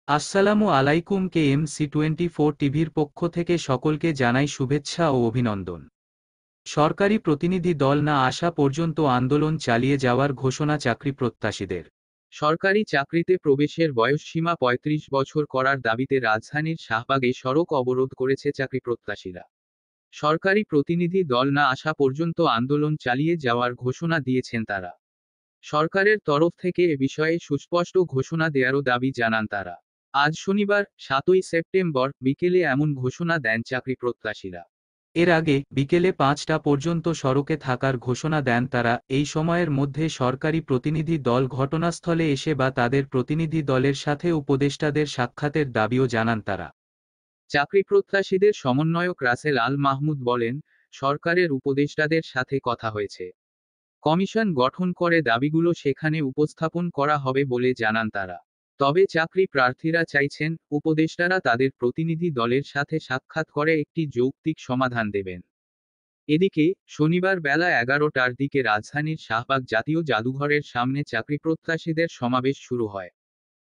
আসসালামু আলাইকুম। KMC24 টিভির পক্ষ থেকে সকলকে জানাই শুভেচ্ছা ও অভিনন্দন। সরকারি প্রতিনিধি দল না আসা পর্যন্ত আন্দোলন চালিয়ে যাওয়ার ঘোষণা চাকরি প্রত্যাশীদের। সরকারি চাকরিতে প্রবেশের বয়সসীমা ৩৫ বছর করার দাবিতে রাজধানীর শাহবাগে সড়ক অবরোধ করেছে চাকরি প্রত্যাশীরা। সরকারি প্রতিনিধি দল না আসা পর্যন্ত আন্দোলন চালিয়ে যাওয়ার ঘোষণা দিয়েছেন তারা। সরকারের তরফ থেকে এ বিষয়ে সুস্পষ্ট ঘোষণা দেয়ারও দাবি জানান তারা। আজ শনিবার ৭ই সেপ্টেম্বর বিকেলে এমন ঘোষণা দেন চাকরি প্রত্যাশীরা। এর আগে বিকেলে ৫টা পর্যন্ত সড়কে থাকার ঘোষণা দেন তারা। এই সময়ের মধ্যে সরকারি প্রতিনিধি দল ঘটনাস্থলে এসে বা তাদের প্রতিনিধি দলের সাথে উপদেষ্টাদের সাক্ষাতের দাবিও জানান তারা। চাকরি প্রত্যাশীদের সমন্বয়ক রাসেল আল মাহমুদ বলেন, সরকারের উপদেষ্টাদের সাথে কথা হয়েছে। কমিশন গঠন করে দাবিগুলো সেখানে উপস্থাপন করা হবে বলে জানান তারা। তবে চাকরি প্রার্থীরা চাইছেন, উপদেষ্টারা তাদের প্রতিনিধি দলের সাথে সাক্ষাৎ করে একটি যৌক্তিক সমাধান দেবেন। এদিকে শনিবার বেলা ১১টার দিকে রাজধানীর শাহবাগ জাতীয় জাদুঘরের সামনে চাকরি প্রত্যাশীদের সমাবেশ শুরু হয়।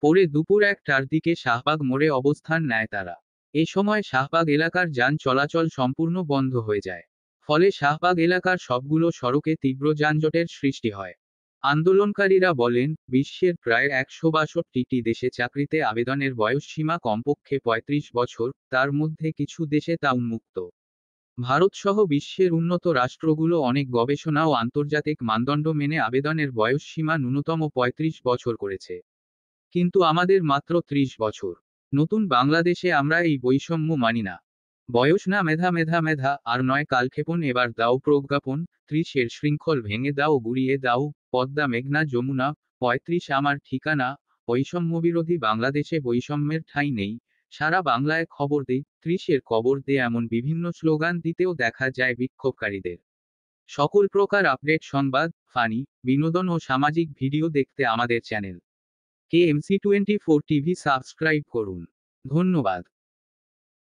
পরে দুপুর ১টার দিকে শাহবাগ মোড়ে অবস্থান নেয় তারা। এ সময় শাহবাগ এলাকার যান চলাচল সম্পূর্ণ বন্ধ হয়ে যায়। ফলে শাহবাগ এলাকার সবগুলো সড়কে তীব্র যানজটের সৃষ্টি হয়। আন্দোলনকারীরা বলেন, বিশ্বের প্রায় ১৬২টি দেশে চাকরিতে আবেদনের বয়সসীমা কমপক্ষে ৩৫ বছর, তার মধ্যে কিছু দেশে তা উন্মুক্ত। ভারতসহ বিশ্বের উন্নত রাষ্ট্রগুলো অনেক গবেষণা ও আন্তর্জাতিক মানদণ্ড মেনে আবেদনের বয়সসীমা ন্যূনতম ৩৫ বছর করেছে। কিন্তু আমাদের মাত্র ৩০ বছর। নতুন বাংলাদেশে আমরা এই বৈষম্য মানি না। বয়স না মেধা, মেধা মেধা আর নয় কালক্ষেপণ। এবার দাও প্রজ্ঞাপন, ৩০-এর শৃঙ্খল ভেঙে দাও, গুড়িয়ে দাও। পদ্মা, মেঘনা, যমুনা, ৩৫ আমার ঠিকানা। বৈষম্যবিরোধী বাংলাদেশে বৈষম্যের ঠাঁই নেই। সারা বাংলায় খবর দে, ৩০-এর কবর দে, এমন বিভিন্ন স্লোগান দিতেও দেখা যায় বিক্ষোভকারীদের। সকল প্রকার আপডেট সংবাদ, ফানি, বিনোদন ও সামাজিক ভিডিও দেখতে আমাদের চ্যানেল KMC24 টিভি সাবস্ক্রাইব করুন। ধন্যবাদ।